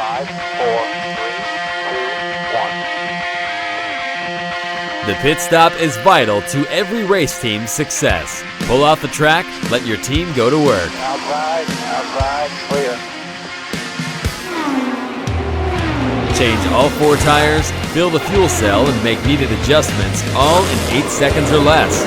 5, 4, 3, 2, 1. The pit stop is vital to every race team's success. Pull off the track, let your team go to work. Outside, clear. Change all 4 tires, fill the fuel cell, and make needed adjustments, all in 8 seconds or less.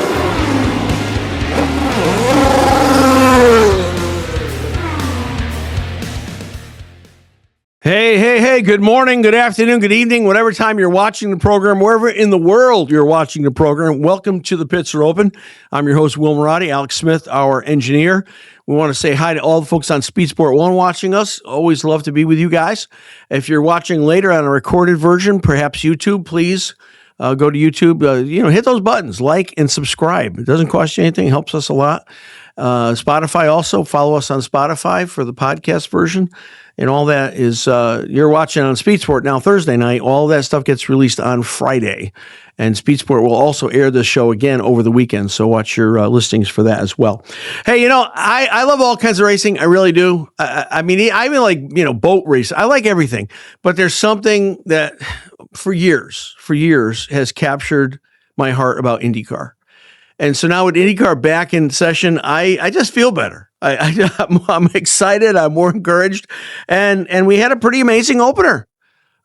Hey, good morning, good afternoon, good evening, whatever time you're watching the program, wherever in the world you're watching the program, welcome to The Pits Are Open. I'm your host, Will Marotti, Alex Smith, our engineer. We want to say hi to all the folks on Speed Sport 1 watching us. Always love to be with you guys. If you're watching later on a recorded version, perhaps YouTube, please go to YouTube. Hit those buttons, like and subscribe. It doesn't cost you anything, helps us a lot. Spotify also, follow us on Spotify for the podcast version. And all that is, you're watching on Speed Sport now Thursday night. All that stuff gets released on Friday. And Speed Sport will also air this show again over the weekend. So watch your listings for that as well. Hey, I love all kinds of racing. I really do. I mean, I even like, boat racing. I like everything. But there's something that for years has captured my heart about IndyCar. And so now with IndyCar back in session, I just feel better. I'm excited. I'm more encouraged. And we had a pretty amazing opener.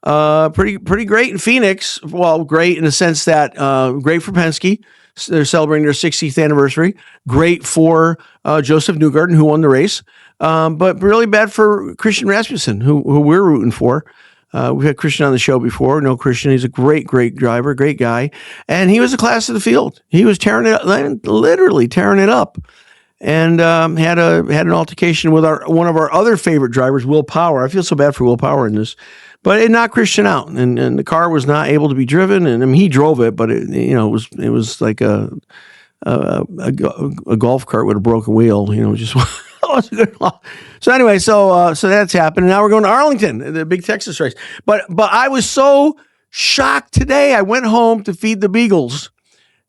Pretty great in Phoenix. Well, great in the sense that great for Penske. They're celebrating their 60th anniversary. Great for Joseph Newgarden, who won the race. But really bad for Christian Rasmussen, who we're rooting for. We've had Christian on the show before. No, Christian, he's a great driver, great guy. And he was a class of the field. He was tearing it up, literally tearing it up. And had an altercation with one of our other favorite drivers, Will Power. I feel so bad for Will Power in this. But it knocked Christian out, and the car was not able to be driven. And I mean, he drove it, but it was like a golf cart with a broken wheel. Just wasn't good. So anyway, so that's happened. And now we're going to Arlington, the big Texas race. But I was so shocked today. I went home to feed the beagles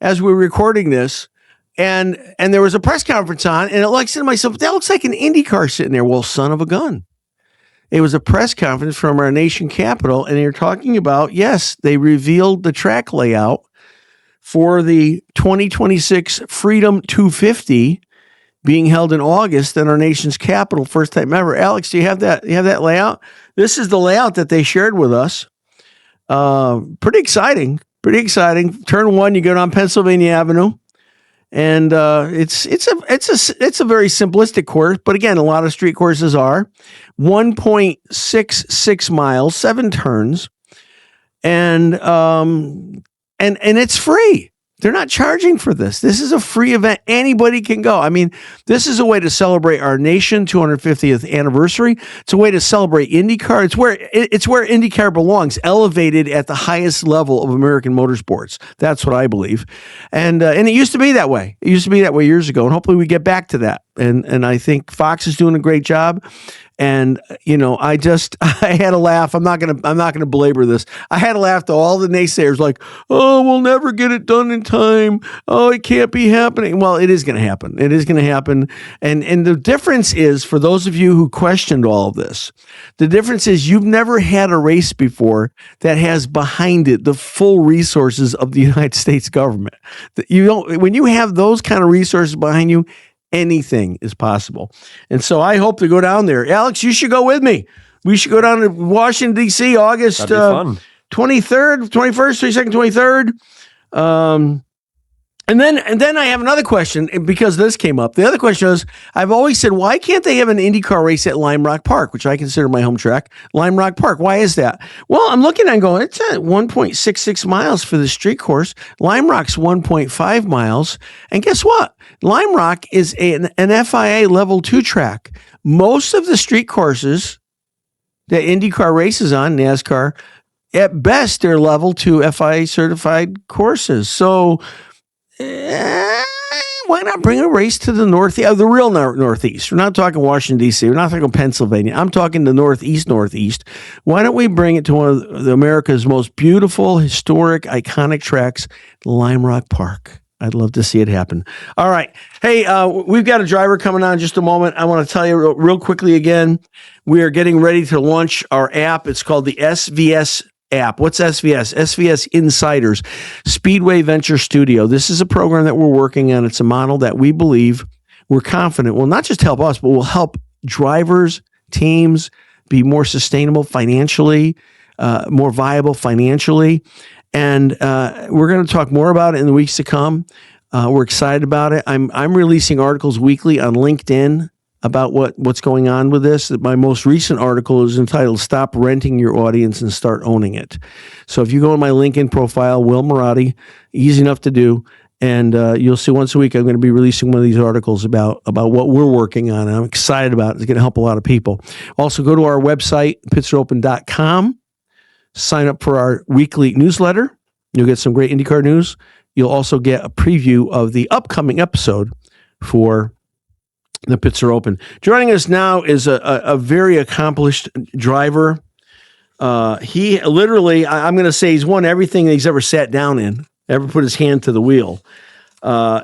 as we were recording this, and there was a press conference on, and I said to myself, that looks like an IndyCar sitting there. Well, son of a gun. It was a press conference from our nation capital, and they're talking about, yes, they revealed the track layout for the 2026 Freedom 250 being held in August in our nation's capital, first time ever. Alex, do you have that? You have that layout? This is the layout that they shared with us. Pretty exciting. Turn 1, you go down Pennsylvania Avenue. And it's a very simplistic course, but again, a lot of street courses are 1.66 miles, 7 turns, and it's free. They're not charging for this. This is a free event. Anybody can go. I mean, this is a way to celebrate our nation 250th anniversary. It's a way to celebrate IndyCar. It's where IndyCar belongs, elevated at the highest level of American motorsports. That's what I believe. And it used to be that way. It used to be that way years ago, and hopefully we get back to that. And I think Fox is doing a great job. And I had a laugh. I'm not gonna belabor this. I had a laugh to all the naysayers, like, oh, we'll never get it done in time. Oh, it can't be happening. Well, it is gonna happen. It is gonna happen. And the difference is, for those of you who questioned all of this, the difference is you've never had a race before that has behind it the full resources of the United States government. When you have those kind of resources behind you, anything is possible. And so I hope to go down there. Alex, you should go with me. We should go down to Washington, D.C., August 23rd, 21st, 22nd, 23rd. And then I have another question, because this came up. The other question is, I've always said, why can't they have an IndyCar race at Lime Rock Park, which I consider my home track? Lime Rock Park. Why is that? Well, I'm looking and going, it's at 1.66 miles for the street course. Lime Rock's 1.5 miles. And guess what? Lime Rock is an FIA level 2 track. Most of the street courses that IndyCar races on, NASCAR, at best, they're level 2 FIA certified courses. So why not bring a race to the northeast, the real northeast? We're not talking Washington, D.C. We're not talking Pennsylvania. I'm talking the northeast. Why don't we bring it to one of America's most beautiful, historic, iconic tracks, Lime Rock Park? I'd love to see it happen. All right. Hey, we've got a driver coming on in just a moment. I want to tell you real quickly again, we are getting ready to launch our app. It's called the SVS app. What's SVS? SVS Insiders, Speedway Venture Studio. This is a program that we're working on. It's a model that we believe, we're confident will not just help us, but will help drivers, teams be more sustainable financially, more viable financially. And we're going to talk more about it in the weeks to come. We're excited about it. I'm releasing articles weekly on LinkedIn about what's going on with this. My most recent article is entitled "Stop Renting Your Audience and Start Owning It." So if you go on my LinkedIn profile, Will Marotti, easy enough to do, and you'll see once a week I'm going to be releasing one of these articles about what we're working on. And I'm excited about it. It's going to help a lot of people. Also, go to our website, pitseropen.com. Sign up for our weekly newsletter. You'll get some great IndyCar news. You'll also get a preview of the upcoming episode for the Pits Are Open. Joining us now is a very accomplished driver. He literally, I'm going to say he's won everything that he's ever sat down in, ever put his hand to the wheel. The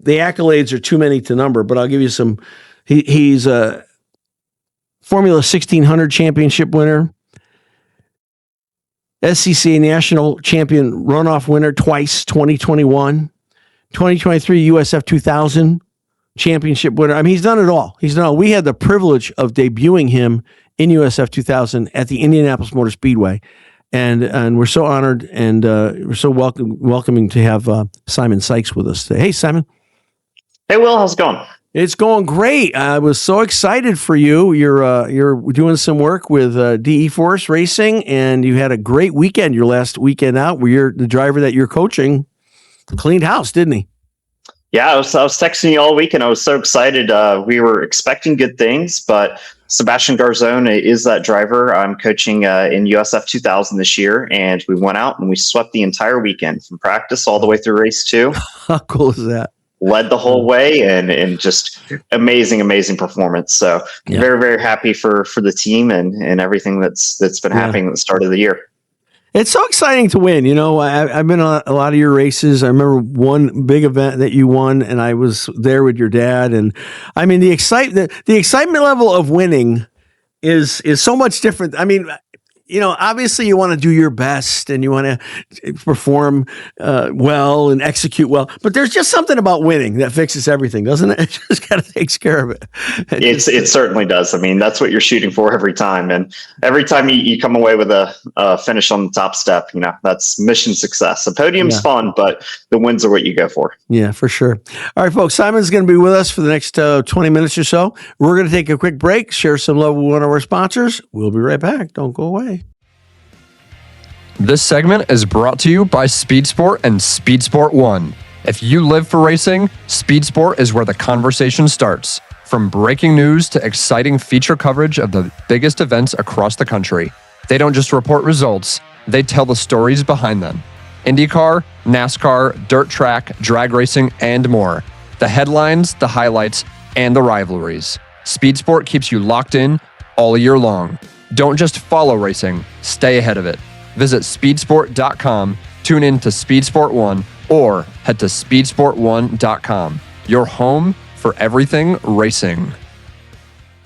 accolades are too many to number, but I'll give you some. He's a Formula 1600 championship winner, SCCA National Champion runoff winner twice, 2021, 2023 USF 2000 championship winner. I mean, he's done it all. We had the privilege of debuting him in USF 2000 at the Indianapolis Motor Speedway. And we're so honored and we're so welcoming to have Simon Sikes with us today. Hey, Simon. Hey, Will. How's it going? It's going great. I was so excited for you. You're doing some work with DEForce Racing, and you had a great weekend. Your last weekend out, where the driver that you're coaching cleaned house, didn't he? Yeah, I was texting you all week, and I was so excited. We were expecting good things, but Sebastian Garzone is that driver. I'm coaching in USF 2000 this year, and we went out and we swept the entire weekend from practice all the way through race 2. How cool is that? Led the whole way, and just amazing performance. So very, very happy for the team and everything that's been happening at the start of the year. It's so exciting to win. I've been on a lot of your races. I remember one big event that you won, and I was there with your dad. And I mean, the excitement level of winning is so much different. I mean, obviously you want to do your best and you want to perform well and execute well, but there's just something about winning that fixes everything, doesn't it? It just kind of takes care of it. It certainly does. I mean, that's what you're shooting for every time. And every time you come away with a finish on the top step, that's mission success. A podium's fun, but the wins are what you go for. Yeah, for sure. All right, folks, Simon's going to be with us for the next 20 minutes or so. We're going to take a quick break, share some love with one of our sponsors. We'll be right back. Don't go away. This segment is brought to you by Speed Sport and Speed Sport One. If you live for racing, Speed Sport is where the conversation starts. From breaking news to exciting feature coverage of the biggest events across the country. They don't just report results, they tell the stories behind them. IndyCar, NASCAR, dirt track, drag racing, and more. The headlines, the highlights, and the rivalries. Speed Sport keeps you locked in all year long. Don't just follow racing, stay ahead of it. Visit speedsport.com, tune in to Speed Sport One, or head to speedsport1.com. Your home for everything racing.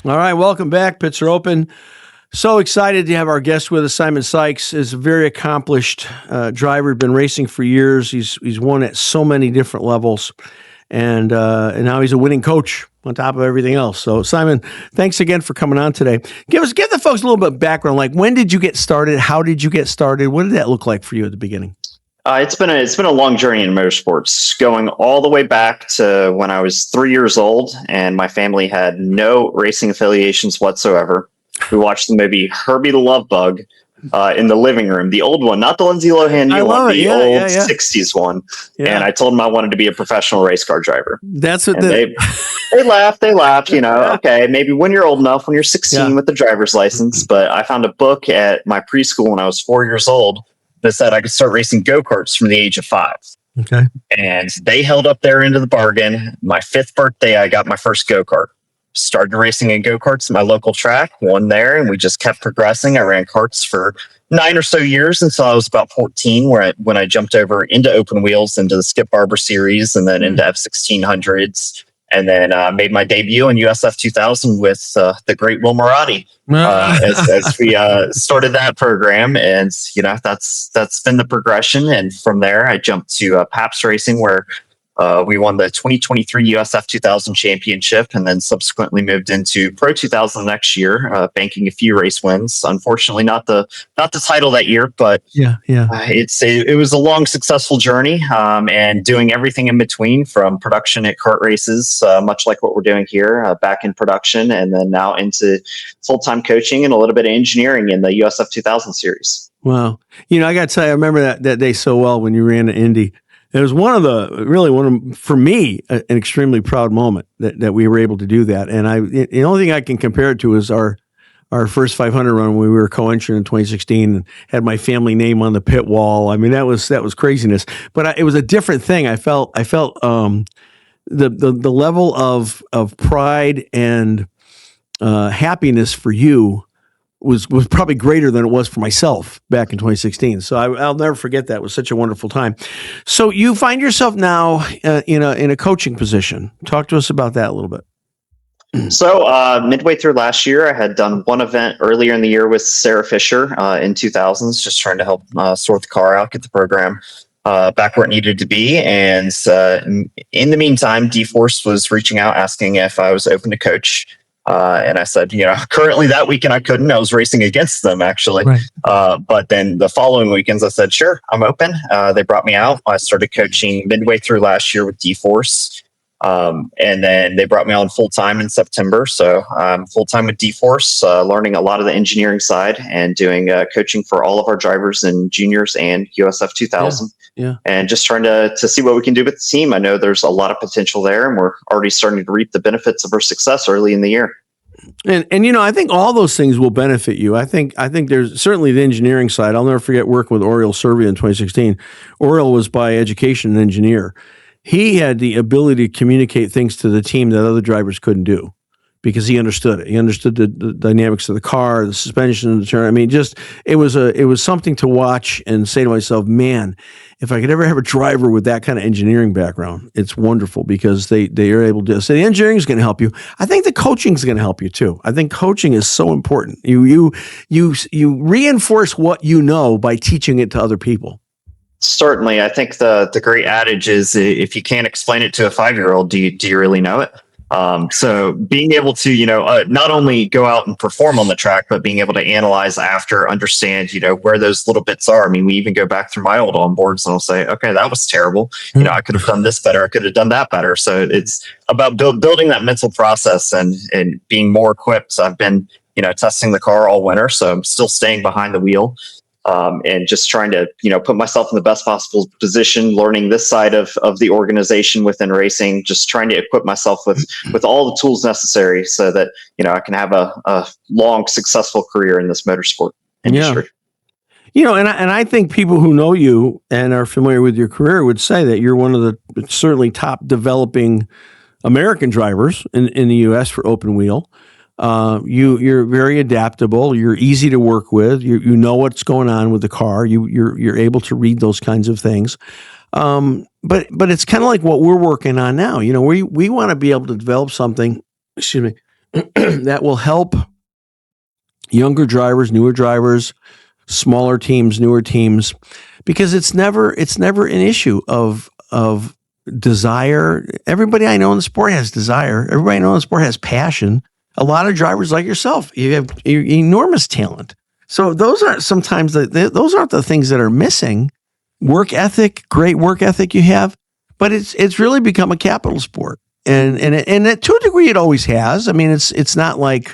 All right, welcome back. Pits Are Open. So excited to have our guest with us. Simon Sikes is a very accomplished driver, been racing for years. He's won at so many different levels, and now he's a winning coach on top of everything else. So, Simon, thanks again for coming on today. Give the folks a little bit of background. Like, when did you get started? How did you get started? What did that look like for you at the beginning? It's been a long journey in motorsports, going all the way back to when I was 3 years old, and my family had no racing affiliations whatsoever. We watched the movie Herbie the Love Bug in the living room, the old one, not the Lindsay Lohan new one, the old 60s one. Yeah. And I told them I wanted to be a professional race car driver. That's what they laughed. Okay, maybe when you're old enough, when you're 16 with the driver's license. But I found a book at my preschool when I was 4 years old that said I could start racing go-karts from the age of 5. Okay. And they held up their end of the bargain. My 5th birthday, I got my first go-kart. Started racing in go-karts at my local track, won there, and we just kept progressing. I ran karts for 9 or so years until I was about 14, when I jumped over into open wheels, into the Skip Barber series, and then into F1600s, and then made my debut in USF 2000 with the great Will Marotti as we started that program. And that's been the progression. And from there, I jumped to Paps Racing, where we won the 2023 USF 2000 championship, and then subsequently moved into Pro 2000 next year, banking a few race wins. Unfortunately, not the title that year, but it was a long, successful journey, and doing everything in between, from production at kart races, much like what we're doing here, back in production, and then now into full-time coaching and a little bit of engineering in the USF 2000 series. Wow. I got to tell you, I remember that day so well when you ran to Indy. It was for me, an extremely proud moment that we were able to do that. And the only thing I can compare it to is our first 500 run when we were co-entrant in 2016 and had my family name on the pit wall. I mean, that was craziness, but it was a different thing. I felt the level of pride and happiness for you was probably greater than it was for myself back in 2016. So I'll never forget that. It was such a wonderful time. So you find yourself now in a coaching position. Talk to us about that a little bit. So midway through last year, I had done one event earlier in the year with Sarah Fisher in 2000s, just trying to help sort the car out, get the program back where it needed to be. And in the meantime, DEForce was reaching out, asking if I was open to coach. And I said, currently that weekend I couldn't. I was racing against them, actually. Right. But then the following weekends I said, sure, I'm open. They brought me out. I started coaching midway through last year with DEForce. And then they brought me on full-time in September. So I'm full-time with DEForce, learning a lot of the engineering side and doing coaching for all of our drivers in juniors and USF 2000. Yeah. And just trying to see what we can do with the team. I know there's a lot of potential there, and we're already starting to reap the benefits of our success early in the year. And I think all those things will benefit you. I think there's certainly the engineering side. I'll never forget working with Oriel Servia in 2016. Oriel was by education an engineer. He had the ability to communicate things to the team that other drivers couldn't do, because he understood it. He understood the dynamics of the car, the suspension, the turn. I mean, it was something to watch and say to myself, man, if I could ever have a driver with that kind of engineering background, it's wonderful, because they are able to say the engineering is going to help you. I think the coaching is going to help you too. I think coaching is so important. You reinforce what you know by teaching it to other people. Certainly. I think the great adage is, if you can't explain it to a 5-year-old, do you really know it? So being able to, not only go out and perform on the track, but being able to analyze after, understand, where those little bits are. I mean, we even go back through my old onboards and I'll say, okay, that was terrible. I could have done this better. I could have done that better. So it's about building that mental process and being more equipped. So I've been, testing the car all winter, so I'm still staying behind the wheel. And just trying to, put myself in the best possible position, learning this side of the organization within racing, just trying to equip myself with all the tools necessary so that, I can have a long, successful career in this motorsport industry. Yeah. And I think people who know you and are familiar with your career would say that you're one of the certainly top developing American drivers in the U.S. for open wheel. You're very adaptable. You're easy to work with. You know what's going on with the car. You're able to read those kinds of things. But it's kind of like what we're working on now. We want to be able to develop something, that will help younger drivers, newer drivers, smaller teams, newer teams, because it's never an issue of desire. Everybody I know in the sport has desire. Everybody I know in the sport has passion. A lot of drivers like yourself, you have enormous talent. So those aren't sometimes those aren't the things that are missing. Work ethic, great work ethic you have, but it's really become a capital sport, and to a degree it always has. I mean, it's not like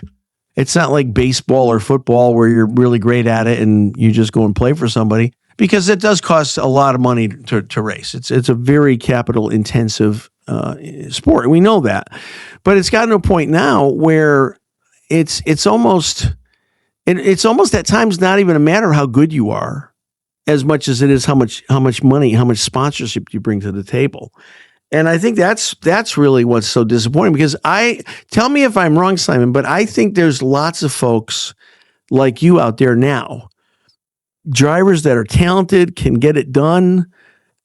baseball or football where you're really great at it and you just go and play for somebody, because it does cost a lot of money to race. It's a very capital intensive sport. We know that, but it's gotten to a point now where it's almost at times not even a matter of how good you are, as much as it is how much money, how much sponsorship you bring to the table. And I think that's really what's so disappointing, because tell me if I'm wrong, Simon, but I think there's lots of folks like you out there now drivers that are talented, can get it done,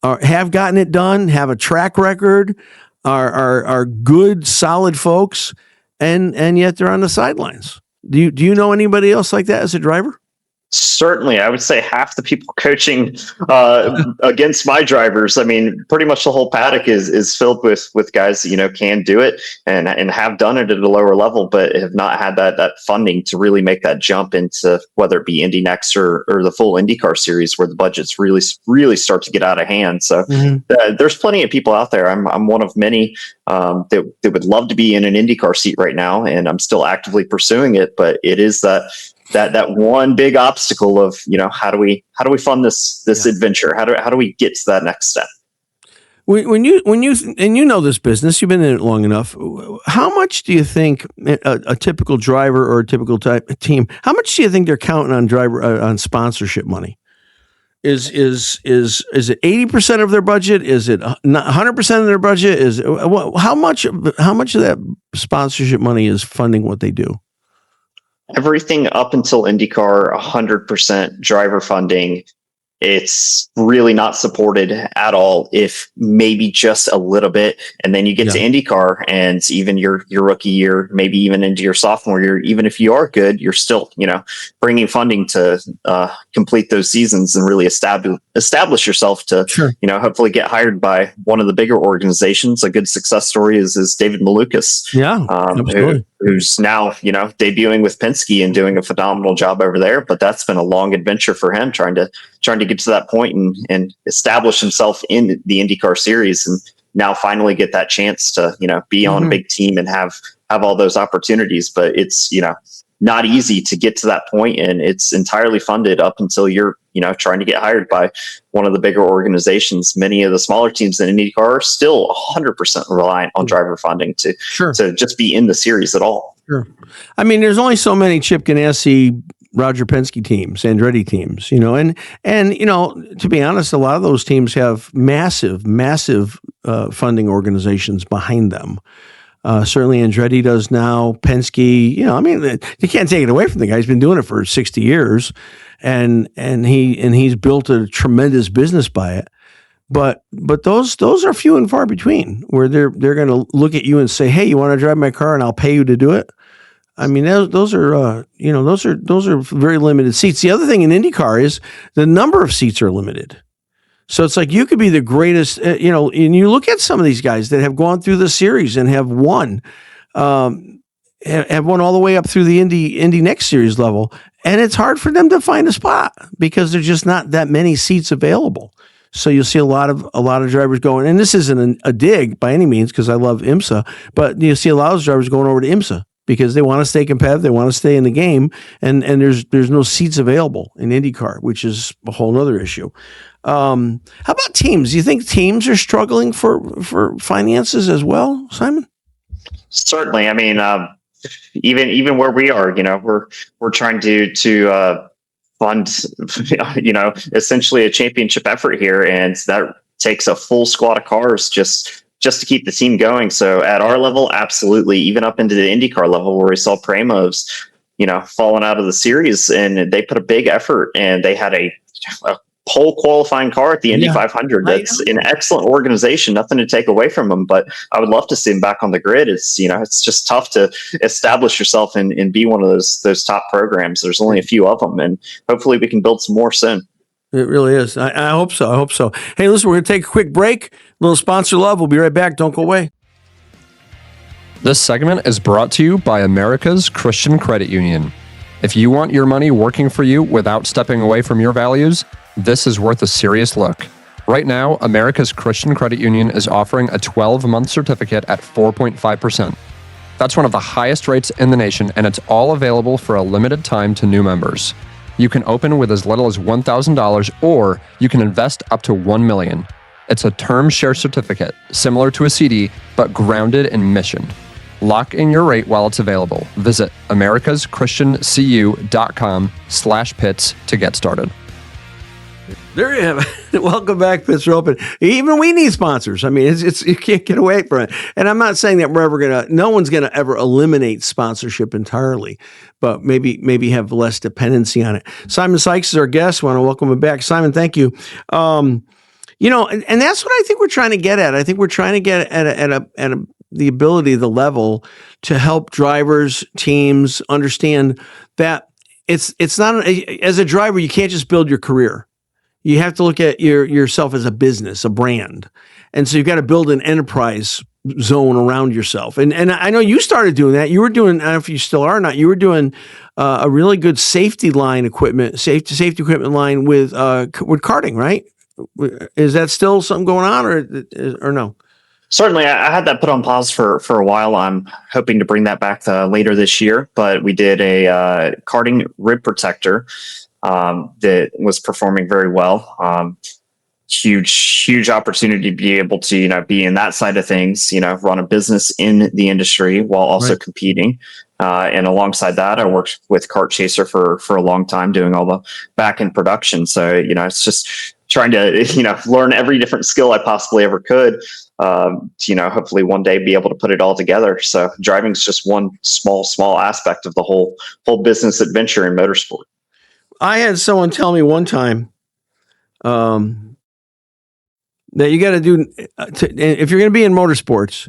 or have gotten it done, have a track record, are good, solid folks, and yet they're on the sidelines. Do you know anybody else like that as a driver? Certainly, I would say half the people coaching against my drivers. I mean, pretty much the whole paddock is filled with guys that can do it and have done it at a lower level, but have not had that funding to really make that jump into whether it be Indy Next or the full IndyCar series, where the budgets really start to get out of hand. So there's plenty of people out there. I'm one of many that would love to be in an IndyCar seat right now, and I'm still actively pursuing it. But it is that one big obstacle of how do we fund this adventure? How do we get to that next step? When you know this business, you've been in it long enough. How much do you think a typical driver or a typical type team? How much do you think they're counting on sponsorship money? Is it 80% of their budget? Is it 100% of their budget? How much of that sponsorship money is funding what they do? Everything up until IndyCar, 100% driver funding. It's really not supported at all, if maybe just a little bit. And then you get to IndyCar, and even your rookie year, maybe even into your sophomore year, even if you are good, you're still, bringing funding to complete those seasons and really establish yourself to, hopefully get hired by one of the bigger organizations. A good success story is David Malukas. Who's now, debuting with Penske and doing a phenomenal job over there. But that's been a long adventure for him, trying to get to that point and establish himself in the IndyCar series, and now finally get that chance to, be on a big team and have all those opportunities. But it's, not easy to get to that point, and it's entirely funded up until you're, trying to get hired by one of the bigger organizations. Many of the smaller teams in IndyCar are still 100% reliant on driver funding to just be in the series at all. Sure. I mean, there's only so many Chip Ganassi, Roger Penske teams, Andretti teams, and to be honest, a lot of those teams have massive funding organizations behind them. Certainly Andretti does now. Penske, you can't take it away from the guy. He's been doing it for 60 years, and he's built a tremendous business by it. But those are few and far between, where they're going to look at you and say, "Hey, you want to drive my car, and I'll pay you to do it." I mean, those are very limited seats. The other thing in IndyCar is the number of seats are limited. So it's like you could be the greatest, and you look at some of these guys that have gone through the series and have won all the way up through the Indy Next Series level, and it's hard for them to find a spot because there's just not that many seats available. So you'll see a lot of drivers going, and this isn't a dig by any means because I love IMSA, but you see a lot of drivers going over to IMSA because they want to stay competitive, they want to stay in the game, and there's no seats available in IndyCar, which is a whole other issue. How about teams? Do you think teams are struggling for finances as well, Simon? Certainly. I mean, even where we are, we're trying to fund, essentially a championship effort here, and that takes a full squad of cars just to keep the team going. So at our level, absolutely, even up into the IndyCar level, where we saw Primo's, falling out of the series, and they put a big effort, and they had a pole qualifying car at the Indy 500. That's an excellent organization, nothing to take away from them, but I would love to see them back on the grid. It's just tough to establish yourself and be one of those top programs. There's only a few of them, and hopefully we can build some more soon. It really is. I hope so. Hey, listen, we're going to take a quick break. A little sponsor love. We'll be right back. Don't go away. This segment is brought to you by America's Christian Credit Union. If you want your money working for you without stepping away from your values, this is worth a serious look. Right now, America's Christian Credit Union is offering a 12-month certificate at 4.5%. That's one of the highest rates in the nation, and it's all available for a limited time to new members. You can open with as little as $1,000, or you can invest up to $1 million. It's a term share certificate, similar to a CD, but grounded in mission. Lock in your rate while it's available. Visit americaschristiancu.com/pits to get started. There you have it. Welcome back, Pits Are Open. Even we need sponsors. I mean, it's you can't get away from it. And I'm not saying that no one's gonna ever eliminate sponsorship entirely, but maybe have less dependency on it. Simon Sikes is our guest. Want to welcome him back, Simon. Thank you. And that's what I think we're trying to get at. I think we're trying to get at the ability, the level to help drivers, teams understand that it's not as a driver. You can't just build your career. You have to look at yourself as a business, a brand. And so you've got to build an enterprise zone around yourself. And I know you started doing that. You were doing, I don't know if you still are or not, you were doing a really good safety equipment line with karting, right? Is that still something going on or no? Certainly, I had that put on pause for a while. I'm hoping to bring that back later this year, but we did a karting rib protector that was performing very well. Huge opportunity to be able to, be in that side of things, run a business in the industry while also competing. And alongside that, I worked with Kart Chaser for a long time doing all the back end production. So, it's just trying to, learn every different skill I possibly ever could, to, hopefully one day be able to put it all together. So driving is just one small aspect of the whole business adventure in motorsport. I had someone tell me one time that you got to do, if you're going to be in motorsports,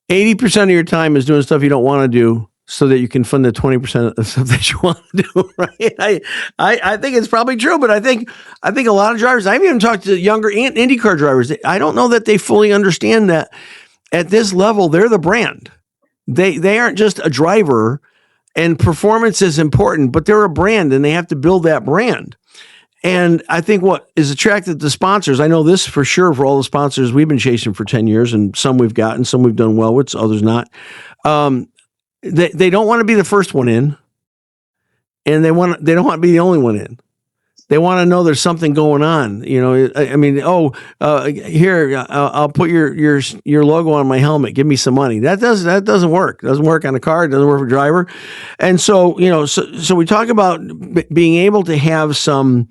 80% of your time is doing stuff you don't want to do so that you can fund the 20% of the stuff that you want to do, right? I think it's probably true, but I think a lot of drivers, I've even talked to younger IndyCar drivers, I don't know that they fully understand that at this level, they're the brand. They aren't just a driver. And performance is important, but they're a brand and they have to build that brand. And I think what is attracted to sponsors, I know this for sure for all the sponsors we've been chasing for 10 years, and some we've gotten, some we've done well with, others not. They don't want to be the first one in, and they don't want to be the only one in. They want to know there's something going on. Here, I'll put your logo on my helmet. Give me some money. That doesn't work. It doesn't work on a car. It doesn't work for a driver. And so, so we talk about being able to have some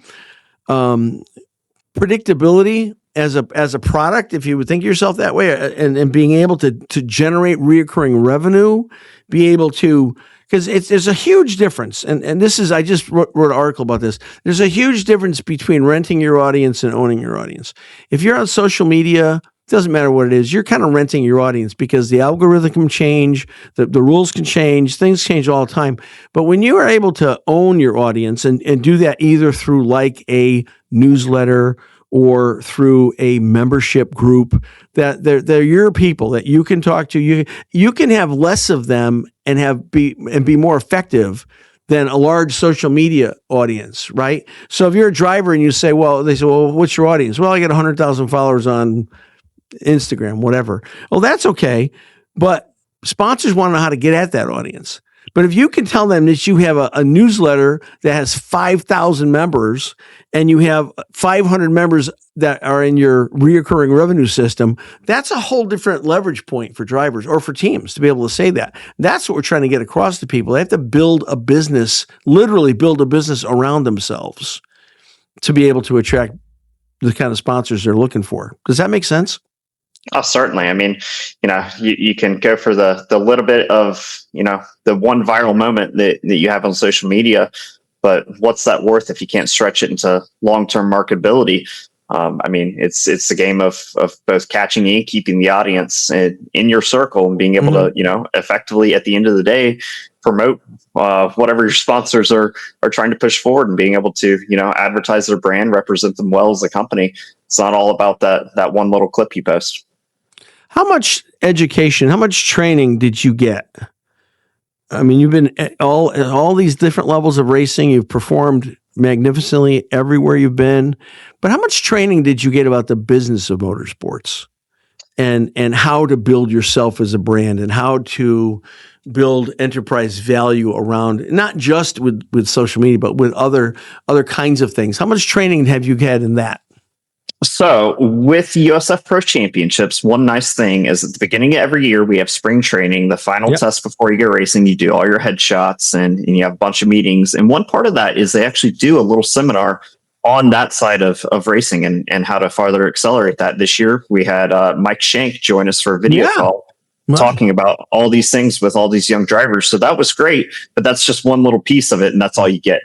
predictability as a product, if you would think of yourself that way, and being able to generate reoccurring revenue, be able to. Because there's a huge difference, and this is, I just wrote an article about this. There's a huge difference between renting your audience and owning your audience. If you're on social media, it doesn't matter what it is, you're kind of renting your audience because the algorithm can change, the rules can change, things change all the time. But when you are able to own your audience and do that either through like a newsletter or through a membership group, that they're your people that you can talk to. You can have less of them and be more effective than a large social media audience, right? So if you're a driver and you say, well, what's your audience? Well, I got 100,000 followers on Instagram, whatever. Well, that's okay. But sponsors want to know how to get at that audience. But if you can tell them that you have a newsletter that has 5,000 members and you have 500 members that are in your reoccurring revenue system, that's a whole different leverage point for drivers or for teams to be able to say that. That's what we're trying to get across to people. They have to build a business, literally build a business around themselves to be able to attract the kind of sponsors they're looking for. Does that make sense? Oh, certainly. I mean, you can go for the little bit of, the one viral moment that you have on social media, but what's that worth if you can't stretch it into long-term marketability? I mean, it's the game of both catching and keeping the audience in your circle and being able to, effectively at the end of the day, promote whatever your sponsors are trying to push forward and being able to, advertise their brand, represent them well as a company. It's not all about that one little clip you post. How much education, how much training did you get? I mean, you've been at all these different levels of racing. You've performed magnificently everywhere you've been. But how much training did you get about the business of motorsports and how to build yourself as a brand and how to build enterprise value around, not just with social media, but with other kinds of things? How much training have you had in that? So with USF Pro Championships, one nice thing is at the beginning of every year, we have spring training, the final test before you go racing. You do all your headshots and you have a bunch of meetings. And one part of that is they actually do a little seminar on that side of racing and how to farther accelerate that. This year, we had Mike Shank join us for a video call talking about all these things with all these young drivers. So that was great, but that's just one little piece of it, and that's all you get.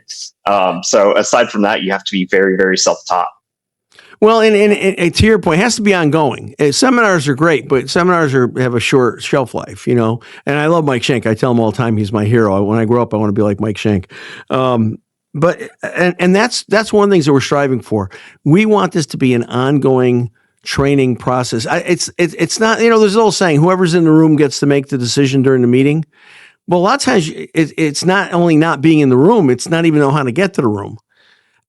So aside from that, you have to be very, very self-taught. Well, and to your point, it has to be ongoing. Seminars are great, but seminars have a short shelf life, And I love Mike Shank. I tell him all the time he's my hero. When I grow up, I want to be like Mike Shank. But that's one of the things that we're striving for. We want this to be an ongoing training process. It's not, there's an old saying, whoever's in the room gets to make the decision during the meeting. Well, a lot of times it's not only not being in the room, it's not even know how to get to the room,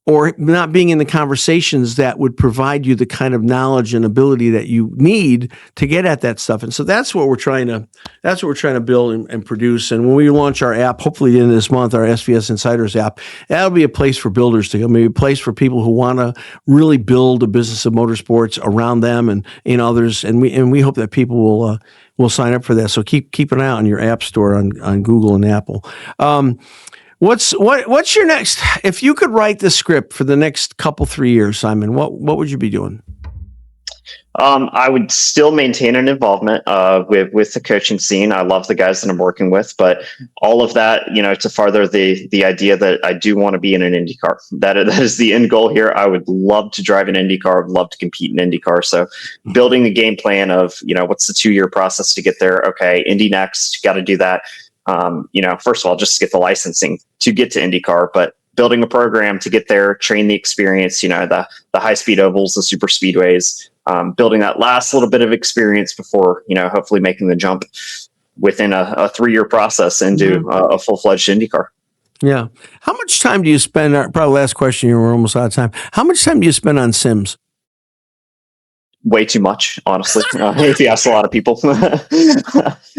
or not being in the conversations that would provide you the kind of knowledge and ability that you need to get at that stuff. And so that's what we're trying to build and produce. And when we launch our app, hopefully the end of this month, our SVS Insiders app, that'll be a place for builders to go, maybe a place for people who want to really build a business of motorsports around them and others. And we hope that people will sign up for that. So keep an eye out on your app store on Google and Apple. What's your next? If you could write the script for the next 3 years, Simon, what would you be doing? I would still maintain an involvement with the coaching scene. I love the guys that I'm working with, but all of that, to further the idea that I do want to be in an IndyCar. That is the end goal here. I would love to drive an IndyCar. I would love to compete in IndyCar. So building the game plan of, what's the 2-year process to get there? Okay, Indy next, got to do that. First of all, just to get the licensing to get to IndyCar, but building a program to get there, train the experience, the high-speed ovals, the super speedways, building that last little bit of experience before, hopefully making the jump within a 3-year process into a full-fledged IndyCar. Yeah. How much time do you spend, probably last question, we're almost out of time. How much time do you spend on sims? Way too much, honestly. If you ask a lot of people,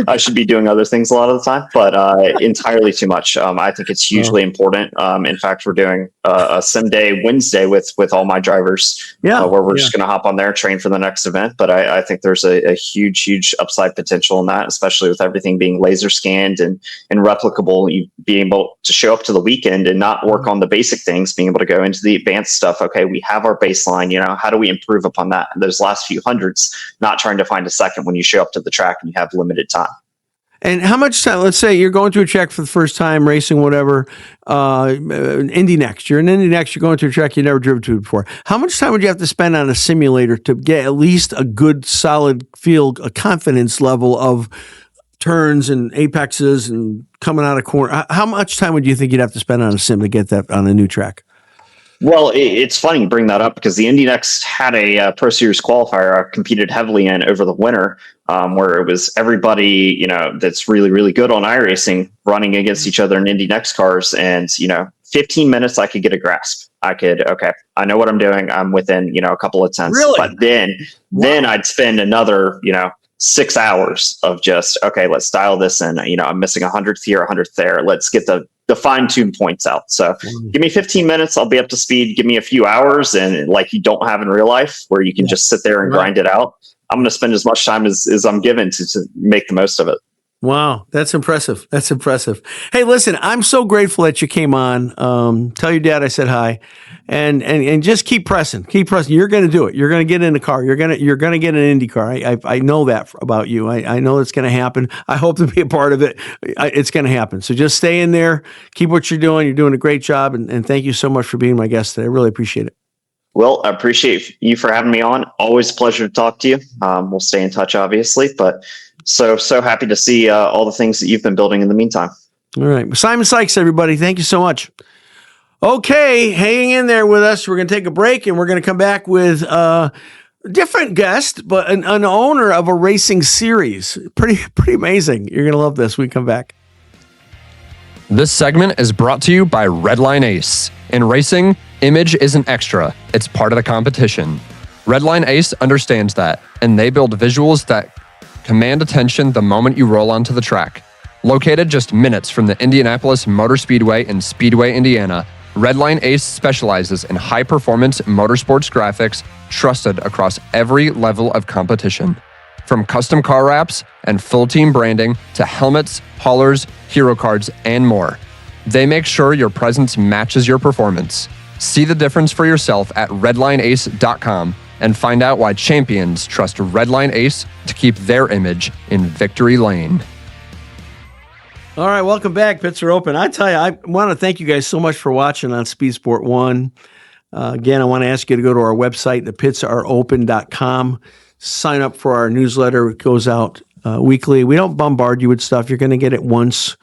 I should be doing other things a lot of the time, but entirely too much. I think it's hugely important. In fact, we're doing a sim day Wednesday with all my drivers, where we're just going to hop on there, train for the next event. But I think there's a huge upside potential in that, especially with everything being laser scanned and replicable. You being able to show up to the weekend and not work on the basic things, being able to go into the advanced stuff. Okay, we have our baseline. How do we improve upon that? Those last few hundreds, not trying to find a second when you show up to the track and you have limited time. And how much time, let's say you're going to a track for the first time, racing, whatever, Indy Next. You're in Indy Next, you're going to a track you never driven to before. How much time would you have to spend on a simulator to get at least a good, solid feel, a confidence level of turns and apexes and coming out of corner? How much time would you think you'd have to spend on a sim to get that on a new track? Well, it's funny you bring that up because the Indy Next had a Pro Series qualifier I competed heavily in over the winter, where it was everybody, that's really, really good on iRacing running against each other in Indy Next cars. And, 15 minutes, I could get a grasp. I know what I'm doing. I'm within, a couple of tenths. Really? But then I'd spend another, 6 hours of just, okay, let's dial this in. I'm missing 100th here, 100th there. Let's get the fine-tuned points out. So give me 15 minutes. I'll be up to speed. Give me a few hours and like you don't have in real life where you can just sit there and grind it out. I'm going to spend as much time as I'm given to make the most of it. Wow. That's impressive. Hey, listen, I'm so grateful that you came on. Tell your dad I said hi and just keep pressing. You're going to do it. You're going to get in the car. You're going to get an Indy car. I know that about you. I know it's going to happen. I hope to be a part of it. It's going to happen. So just stay in there. Keep what you're doing. You're doing a great job. And thank you so much for being my guest today. I really appreciate it. Well, I appreciate you for having me on. Always a pleasure to talk to you. We'll stay in touch, obviously, but so happy to see all the things that you've been building in the meantime. All right. Simon Sikes, everybody. Thank you so much. Okay, hanging in there with us. We're going to take a break and we're going to come back with a different guest, but an owner of a racing series. Pretty amazing. You're going to love this. We come back. This segment is brought to you by Redline Ace. In racing, image isn't extra. It's part of the competition. Redline Ace understands that, and they build visuals that command attention the moment you roll onto the track. Located just minutes from the Indianapolis Motor Speedway in Speedway, Indiana, Redline Ace specializes in high-performance motorsports graphics trusted across every level of competition. From custom car wraps and full-team branding to helmets, haulers, hero cards, and more. They make sure your presence matches your performance. See the difference for yourself at redlineace.com and find out why champions trust Redline Ace to keep their image in victory lane. All right, welcome back. Pits are open. I tell you, I want to thank you guys so much for watching on Speed Sport 1. Again, I want to ask you to go to our website, thepitsareopen.com. Sign up for our newsletter. It goes out weekly. We don't bombard you with stuff. You're going to get it once,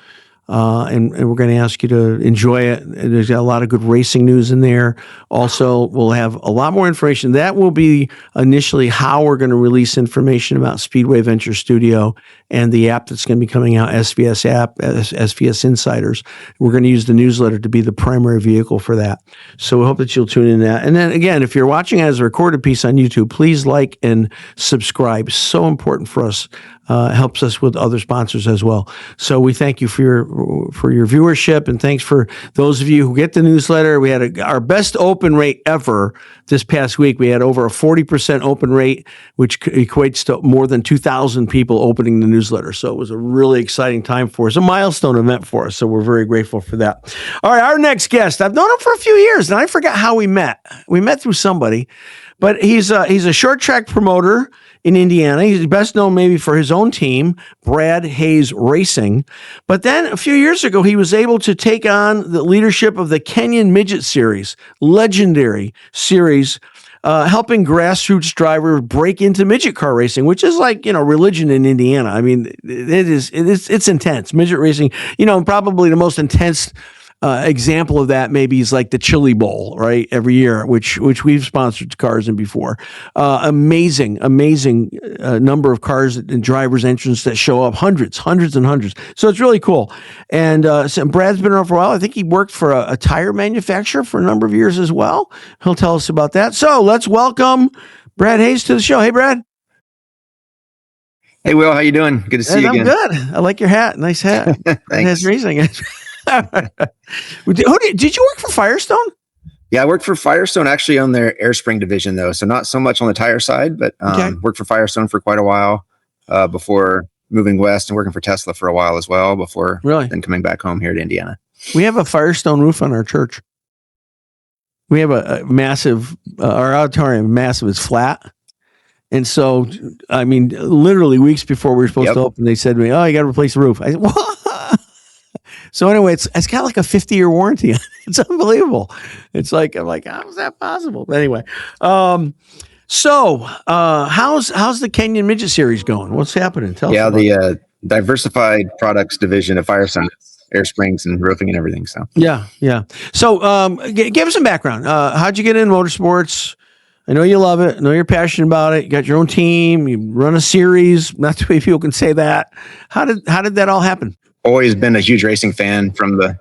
and we're going to ask you to enjoy it. There's a lot of good racing news in there. Also, we'll have a lot more information. That will be initially how we're going to release information about Speedway Venture Studio and the app that's going to be coming out, SVS app, SVS Insiders. We're going to use the newsletter to be the primary vehicle for that. So we hope that you'll tune in to that. And then again, if you're watching as a recorded piece on YouTube, please like and subscribe. So important for us. Helps us with other sponsors as well. So we thank you for your viewership, and thanks for those of you who get the newsletter. We had our best open rate ever this past week. We had over a 40% open rate, which equates to more than 2,000 people opening the newsletter. So it was a really exciting time for us, a milestone event for us. So we're very grateful for that. All right, our next guest, I've known him for a few years, and I forgot how we met. We met through somebody, but he's a short track promoter in Indiana. He's best known maybe for his own team, Brad Hayes Racing. But then a few years ago, he was able to take on the leadership of the Kenyon Midget Series, legendary series, helping grassroots drivers break into midget car racing, which is like, religion in Indiana. I mean, it's intense. Midget racing, probably the most intense example of that maybe is like the Chili Bowl, right? Every year, which we've sponsored cars in before. Amazing number of cars and drivers' entrants that show up, hundreds and hundreds. So it's really cool. And so Brad's been around for a while. I think he worked for a tire manufacturer for a number of years as well. He'll tell us about that. So let's welcome Brad Hayes to the show. Hey, Brad. Hey, Will, how you doing? Good to see you again. I'm good. I like your hat. Nice hat. Thanks. Racing. Did you work for Firestone? Yeah, I worked for Firestone actually on their air spring division, though. So not so much on the tire side, but worked for Firestone for quite a while before moving west and working for Tesla for a while as well before then coming back home here to Indiana. We have a Firestone roof on our church. We have a massive, our auditorium, massive, it's flat. And so, I mean, literally weeks before we were supposed to open, they said to me, "Oh, you got to replace the roof." I said, "What?" So anyway, it's got like a 50-year warranty. It's unbelievable. It's like, I'm like, how is that possible? But anyway, so how's the Kenyon Midget Series going? What's happening? Tell us. Yeah, the diversified products division of Firestone, air springs and roofing and everything. So yeah. So give us some background. How'd you get in motorsports? I know you love it. I know you're passionate about it. You got your own team. You run a series. Not too many people can say that. How did that all happen? Always been a huge racing fan from the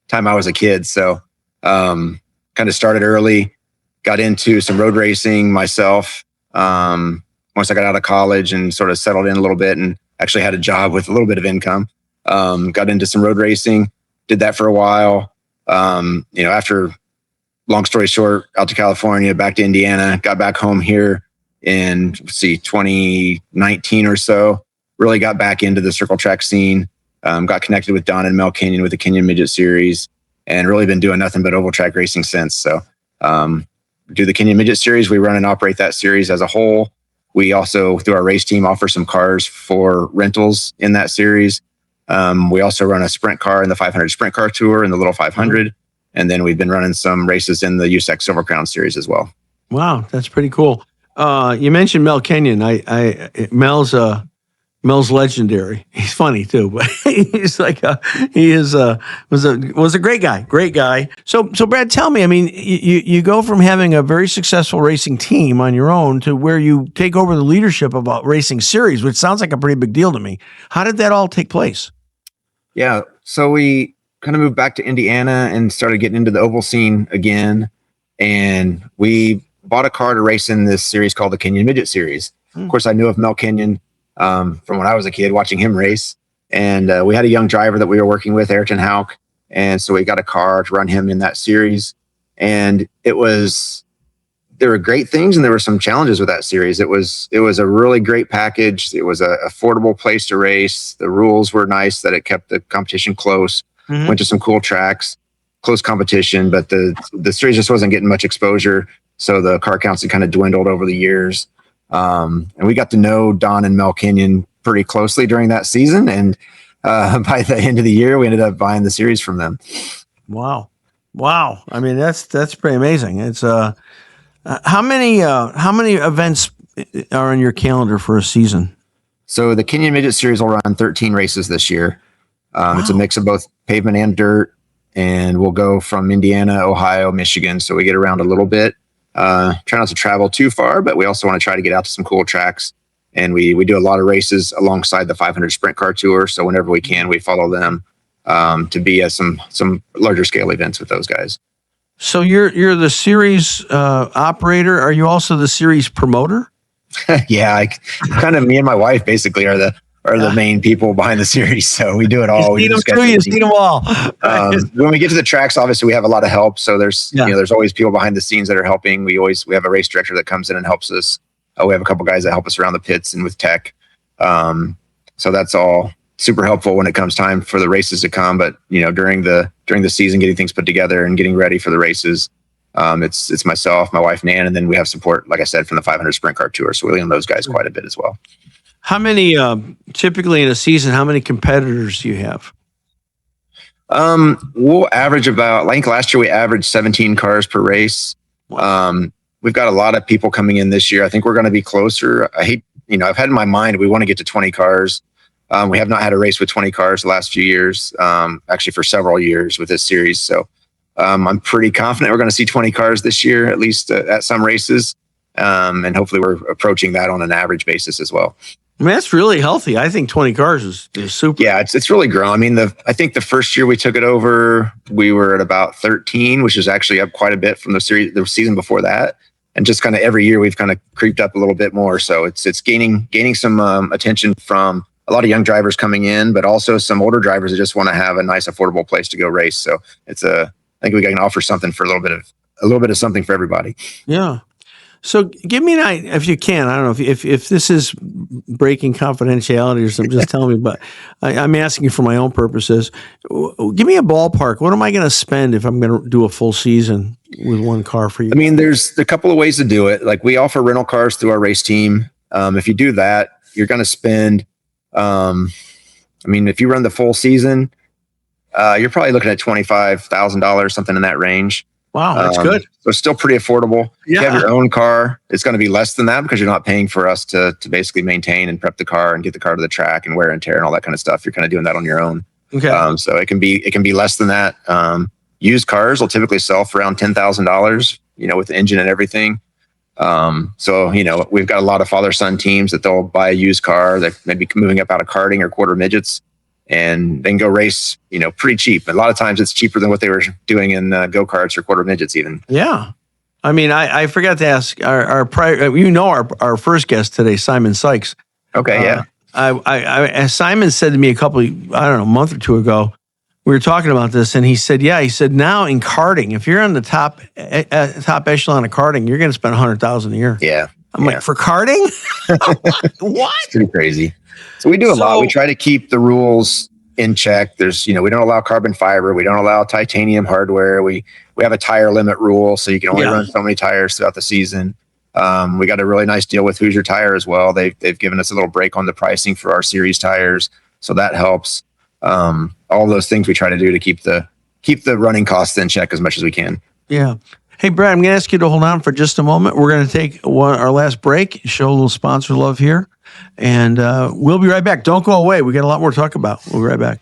time I was a kid. So kind of started early, got into some road racing myself. Once I got out of college and sort of settled in a little bit and actually had a job with a little bit of income, got into some road racing, did that for a while. After, long story short, out to California, back to Indiana, got back home here in 2019 or so, really got back into the circle track scene. Got connected with Don and Mel Kenyon with the Kenyon Midget Series, and really been doing nothing but oval track racing since. So do the Kenyon Midget Series. We run and operate that series as a whole. We also, through our race team, offer some cars for rentals in that series. We also run a sprint car in the 500 Sprint Car Tour and the Little 500. And then we've been running some races in the USAC Silver Crown Series as well. Wow, that's pretty cool. You mentioned Mel Kenyon. Mel's legendary. He's funny too, but he's like was a great guy. So Brad, tell me. I mean, you go from having a very successful racing team on your own to where you take over the leadership of a racing series, which sounds like a pretty big deal to me. How did that all take place? Yeah, so we kind of moved back to Indiana and started getting into the oval scene again, and we bought a car to race in this series called the Kenyon Midget Series. Of course, I knew of Mel Kenyon from when I was a kid watching him race. And we had a young driver that we were working with, Ayrton Hauk. And so we got a car to run him in that series. And there were great things and there were some challenges with that series. It was a really great package. It was an affordable place to race. The rules were nice that it kept the competition close. Went to some cool tracks. close competition, but the series just wasn't getting much exposure. So the car counts had kind of dwindled over the years. And we got to know Don and Mel Kenyon pretty closely during that season. And by the end of the year, we ended up buying the series from them. Wow. I mean, that's pretty amazing. It's how many events are on your calendar for a season? So the Kenyon Midget Series will run 13 races this year. It's a mix of both pavement and dirt, and we'll go from Indiana, Ohio, Michigan. So we get around a little bit. Try not to travel too far, but we also want to try to get out to some cool tracks. And we do a lot of races alongside the 500 Sprint Car Tour. So whenever we can, we follow them to be at some larger scale events with those guys. So you're the series operator. Are you also the series promoter? Yeah, kind of me and my wife basically are the main people behind the series. So we do it all. You see them all. When we get to the tracks, obviously we have a lot of help. So there's there's always people behind the scenes that are helping. We have a race director that comes in and helps us. We have a couple guys that help us around the pits and with tech. So that's all super helpful when it comes time for the races to come. But during the season, getting things put together and getting ready for the races, it's myself, my wife Nan, and then we have support, like I said, from the 500 Sprint Car Tour. So we lean on those guys quite a bit as well. How many typically in a season? How many competitors do you have? We'll average about. I think last year we averaged 17 cars per race. We've got a lot of people coming in this year. I think we're going to be closer. I've had in my mind we want to get to 20 cars. We have not had a race with 20 cars the last few years, actually for several years with this series. So I'm pretty confident we're going to see 20 cars this year, at least at some races. And hopefully we're approaching that on an average basis as well. I mean, that's really healthy. I think 20 cars is super. Yeah, it's really grown. I mean, I think the first year we took it over, we were at about 13, which is actually up quite a bit from the season before that. And just kind of every year we've kind of creeped up a little bit more. So it's gaining some attention from a lot of young drivers coming in, but also some older drivers that just want to have a nice, affordable place to go race. So I think we can offer something for a little bit of something for everybody. Yeah. So give me an idea, if you can. I don't know if this is breaking confidentiality or something, just tell me. But I'm asking you for my own purposes. Give me a ballpark. What am I going to spend if I'm going to do a full season with one car for you? I mean, there's a couple of ways to do it. Like we offer rental cars through our race team. If you do that, you're going to spend. If you run the full season, you're probably looking at $25,000, something in that range. Wow, that's good. So it's still pretty affordable. Yeah. If you have your own car, it's going to be less than that because you're not paying for us to basically maintain and prep the car and get the car to the track and wear and tear and all that kind of stuff. You're kind of doing that on your own. Okay. So it can be less than that. Used cars will typically sell for around $10,000, with the engine and everything. So we've got a lot of father-son teams that they'll buy a used car that may be moving up out of karting or quarter midgets and then go race, pretty cheap. A lot of times it's cheaper than what they were doing in go-karts or quarter midgets even. Yeah. I mean, I forgot to ask our first guest today, Simon Sikes. Okay. Yeah. Simon said to me a month or two ago, we were talking about this and he said now in karting, if you're on the top echelon of karting, you're going to spend $100,000 a year. Yeah. I'm like, for karting? What? It's pretty crazy. So we do a lot. We try to keep the rules in check. There's, we don't allow carbon fiber. We don't allow titanium hardware. We have a tire limit rule, so you can only run so many tires throughout the season. We got a really nice deal with Hoosier Tire as well. They've given us a little break on the pricing for our series tires, so that helps. All those things we try to do to keep the running costs in check as much as we can. Yeah. Hey, Brad, I'm going to ask you to hold on for just a moment. We're going to take our last break, show a little sponsor love here, and we'll be right back. Don't go away. We got a lot more to talk about. We'll be right back.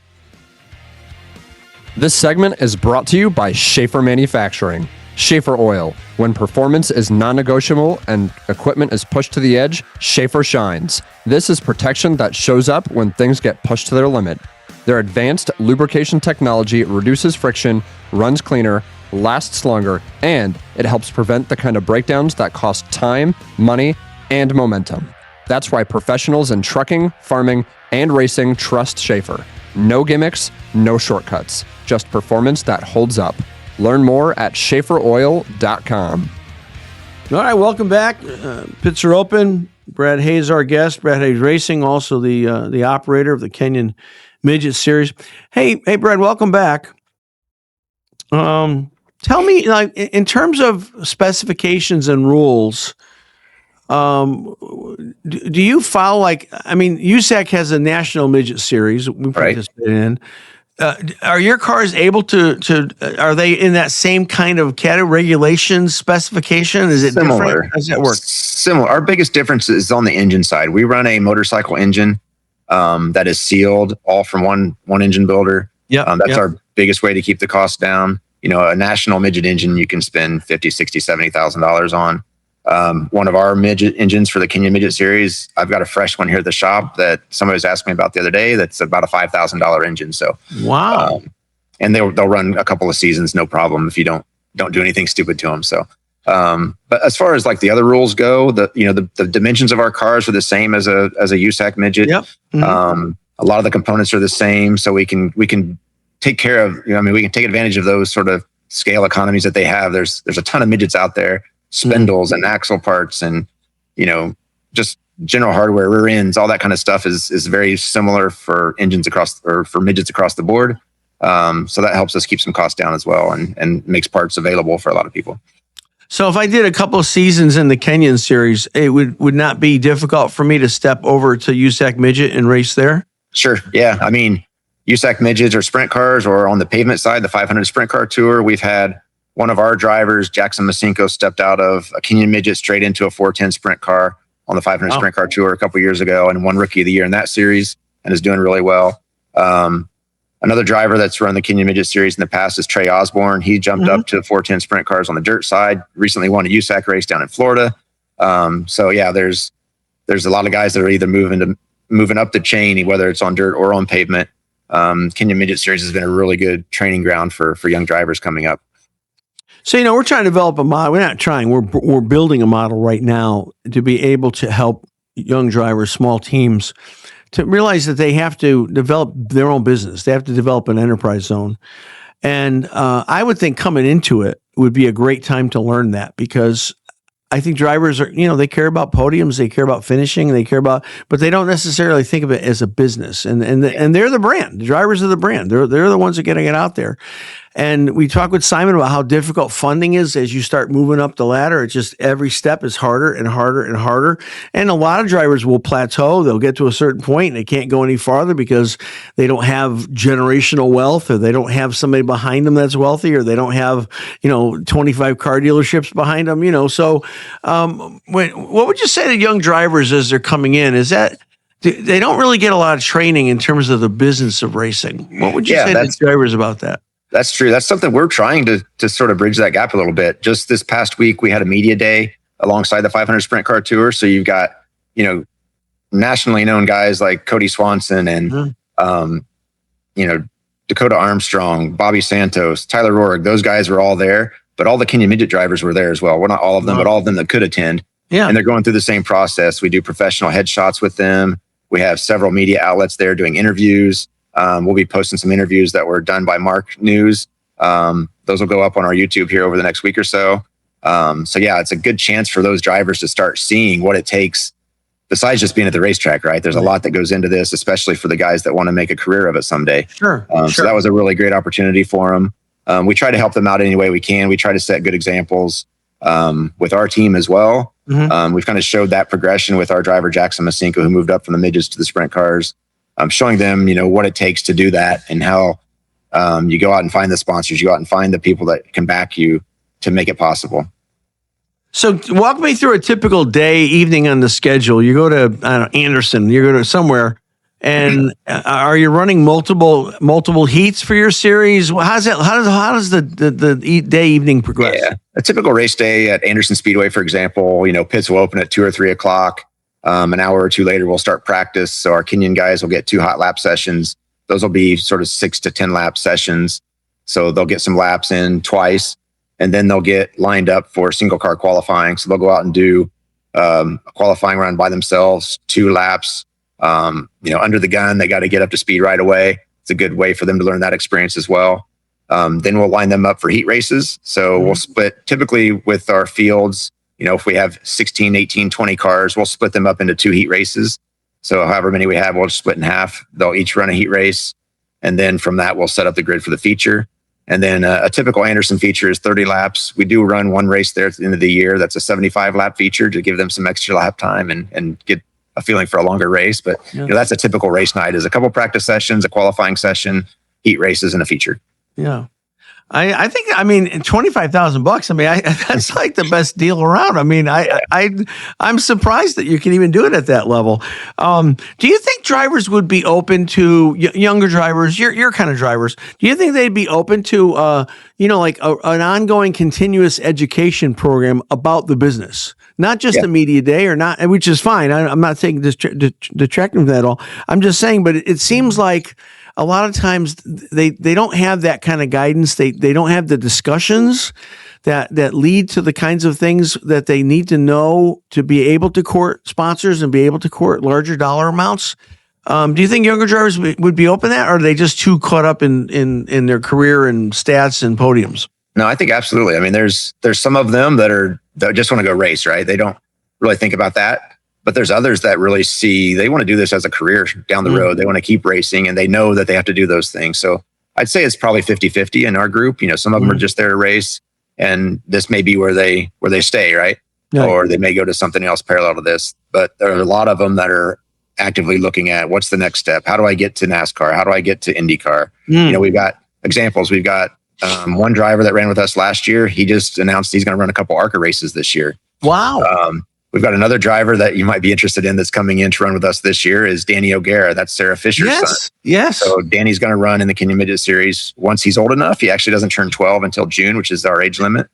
This segment is brought to you by Schaefer Manufacturing. Schaefer Oil. When performance is non-negotiable and equipment is pushed to the edge, Schaefer shines. This is protection that shows up when things get pushed to their limit. Their advanced lubrication technology reduces friction, runs cleaner, lasts longer, and it helps prevent the kind of breakdowns that cost time, money, and momentum. That's why professionals in trucking, farming, and racing trust Schaefer. No gimmicks, no shortcuts, just performance that holds up. Learn more at SchaeferOil.com. All right, welcome back. Pits are open. Brad Hayes, our guest. Brad Hayes Racing, also the operator of the Kenyon Midget Series. Hey, Brad, welcome back. Tell me, like, in terms of specifications and rules, do you follow, like, I mean, USAC has a National Midget Series we participate in. Are your cars able to are they in that same kind of category regulation specification? Is it Similar. different? How does that work? Similar. Our biggest difference is on the engine side. We run a motorcycle engine that is sealed, all from one engine builder. Yeah, that's our biggest way to keep the cost down. You know, a national midget engine you can spend $50,000, $60,000, $70,000 on. One of our midget engines for the Kenyon Midget Series, I've got a fresh one here at the shop that somebody was asking me about the other day. That's about a $5,000 engine. So wow, and they'll run a couple of seasons, no problem, if you don't do anything stupid to them. So, but as far as like the other rules go, the dimensions of our cars are the same as a USAC midget. Yep. Mm-hmm. A lot of the components are the same, so we can take care of. We can take advantage of those sort of scale economies that they have. There's a ton of midgets out there. Spindles and axle parts and, just general hardware, rear ends, all that kind of stuff is very similar for engines for midgets across the board. So that helps us keep some costs down as well and makes parts available for a lot of people. So if I did a couple of seasons in the Kenyon Series, it would not be difficult for me to step over to USAC Midget and race there? Sure. Yeah. I mean, USAC midgets or sprint cars, or on the pavement side, the 500 sprint car tour, we've had one of our drivers, Jackson Masinko, stepped out of a Kenyon Midget straight into a 410 sprint car on the 500 sprint car tour a couple of years ago, and won Rookie of the Year in that series and is doing really well. Another driver that's run the Kenyon Midget Series in the past is Trey Osborne. He jumped up to 410 sprint cars on the dirt side, recently won a USAC race down in Florida. So yeah, there's a lot of guys that are either moving up the chain, whether it's on dirt or on pavement. Kenyon Midget Series has been a really good training ground for young drivers coming up. So, we're trying to develop a model. We're not trying. We're building a model right now to be able to help young drivers, small teams, to realize that they have to develop their own business. They have to develop an enterprise zone. And I would think coming into it would be a great time to learn that, because I think drivers are, they care about podiums, they care about finishing, but they don't necessarily think of it as a business. And they're the brand. The drivers are the brand. They're the ones that are getting it out there. And we talked with Simon about how difficult funding is as you start moving up the ladder. It's just every step is harder and harder and harder. And a lot of drivers will plateau. They'll get to a certain point and they can't go any farther because they don't have generational wealth, or they don't have somebody behind them that's wealthy, or they don't have, 25 car dealerships behind them, So what would you say to young drivers as they're coming in? Is that they don't really get a lot of training in terms of the business of racing? What would you say to drivers about that? That's true. That's something we're trying to sort of bridge that gap a little bit. Just this past week, we had a media day alongside the 500 sprint car tour. So you've got, nationally known guys like Cody Swanson and, Dakota Armstrong, Bobby Santos, Tyler Rohrig. Those guys were all there, but all the Kenyon Midget drivers were there as well. Well, not all of them, but all of them that could attend. Yeah. And they're going through the same process. We do professional headshots with them. We have several media outlets there doing interviews. We'll be posting some interviews that were done by Mark News. Those will go up on our YouTube here over the next week or so. So yeah, it's a good chance for those drivers to start seeing what it takes besides just being at the racetrack, right? There's a lot that goes into this, especially for the guys that want to make a career of it someday. Sure. So that was a really great opportunity for them. We try to help them out any way we can. We try to set good examples with our team as well. Mm-hmm. We've kind of showed that progression with our driver, Jackson Masinko, who moved up from the midgets to the sprint cars. Showing them, what it takes to do that, and how you go out and find the sponsors, you go out and find the people that can back you to make it possible. So walk me through a typical day, evening on the schedule. You go to Anderson, you go to somewhere, and are you running multiple heats for your series? How does the day evening progress? Yeah, a typical race day at Anderson Speedway, for example, pits will open at 2 or 3 o'clock. An hour or two later, we'll start practice. So our Kenyon guys will get 2 hot lap sessions. Those will be sort of 6 to 10 lap sessions. So they'll get some laps in twice, and then they'll get lined up for single car qualifying. So they'll go out and do a qualifying run by themselves, 2 laps. Under the gun, they got to get up to speed right away. It's a good way for them to learn that experience as well. Then we'll line them up for heat races. So we'll split typically with our fields. If we have 16, 18, 20 cars, we'll split them up into 2 heat races. So however many we have, we'll just split in half. They'll each run a heat race. And then from that, we'll set up the grid for the feature. And then a typical Anderson feature is 30 laps. We do run one race there at the end of the year. That's a 75 lap feature to give them some extra lap time and get a feeling for a longer race. But that's a typical race night, is a couple practice sessions, a qualifying session, heat races, and a feature. Yeah. I think, $25,000. I mean, that's like the best deal around. I mean, I'm surprised that you can even do it at that level. Do you think drivers would be open to younger drivers, your kind of drivers? Do you think they'd be open to, like an ongoing continuous education program about the business? Not just a media day or not, which is fine. I'm not saying detracting from that at all. I'm just saying, but it seems like a lot of times they don't have that kind of guidance. They don't have the discussions that lead to the kinds of things that they need to know to be able to court sponsors and be able to court larger dollar amounts. Do you think younger drivers would be open to that, or are they just too caught up in their career and stats and podiums? No, I think absolutely. I mean, there's some of them that just want to go race, right? They don't really think about that. But there's others that really they want to do this as a career down the road. They want to keep racing, and they know that they have to do those things. So I'd say it's probably 50-50 in our group. Some of them are just there to race, and this may be where they stay, right? Or they may go to something else parallel to this. But there are a lot of them that are actively looking at what's the next step. How do I get to NASCAR? How do I get to IndyCar? We've got examples. We've got one driver that ran with us last year. He just announced he's going to run a couple ARCA races this year. Wow. We've got another driver that you might be interested in that's coming in to run with us this year is Danny O'Gara. That's Sarah Fisher's son. Yes. So Danny's going to run in the Kenyon Midget Series once he's old enough. He actually doesn't turn 12 until June, which is our age limit.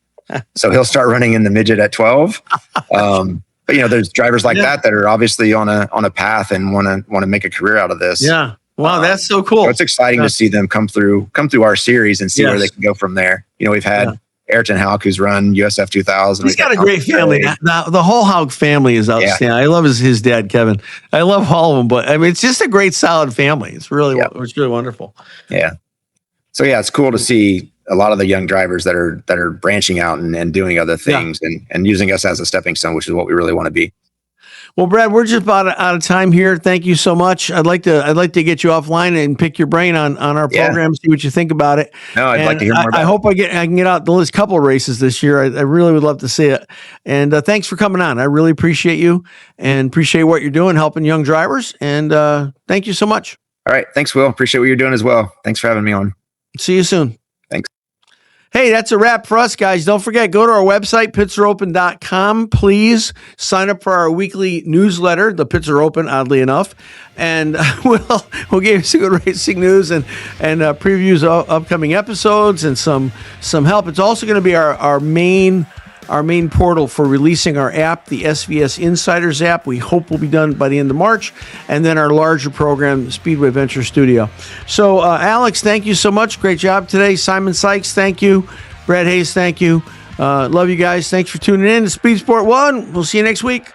So he'll start running in the midget at 12. But there's drivers like that are obviously on a path and want to make a career out of this. Yeah. Wow, that's so cool. So it's exciting to see them come through our series and see where they can go from there. We've had Ayrton Hauk, who's run USF 2000. He's got a great family. Now, the whole Hauk family is outstanding. I love his dad, Kevin. I love all of them, but I mean, it's just a great, solid family. It's really wonderful. Yeah. So it's cool to see a lot of the young drivers that are branching out and doing other things and using us as a stepping stone, which is what we really want to be. Well, Brad, we're just about out of time here. Thank you so much. I'd like to get you offline and pick your brain on our program, see what you think about it. No, I'd like to hear more about it. I hope I can get out the list couple of races this year. I really would love to see it. And thanks for coming on. I really appreciate you and appreciate what you're doing, helping young drivers. And thank you so much. All right. Thanks, Will. Appreciate what you're doing as well. Thanks for having me on. See you soon. Thanks. Hey, that's a wrap for us, guys. Don't forget, go to our website, pitsareopen.com. Please sign up for our weekly newsletter, The Pits Are Open, oddly enough. And we'll give you some good racing news and previews of upcoming episodes and some help. It's also going to be our main portal for releasing our app, the SVS Insiders app. We hope will be done by the end of March. And then our larger program, Speedway Venture Studio. So, Alex, thank you so much. Great job today. Simon Sikes, thank you. Brad Hayes, thank you. Love you guys. Thanks for tuning in to Speed Sport 1. We'll see you next week.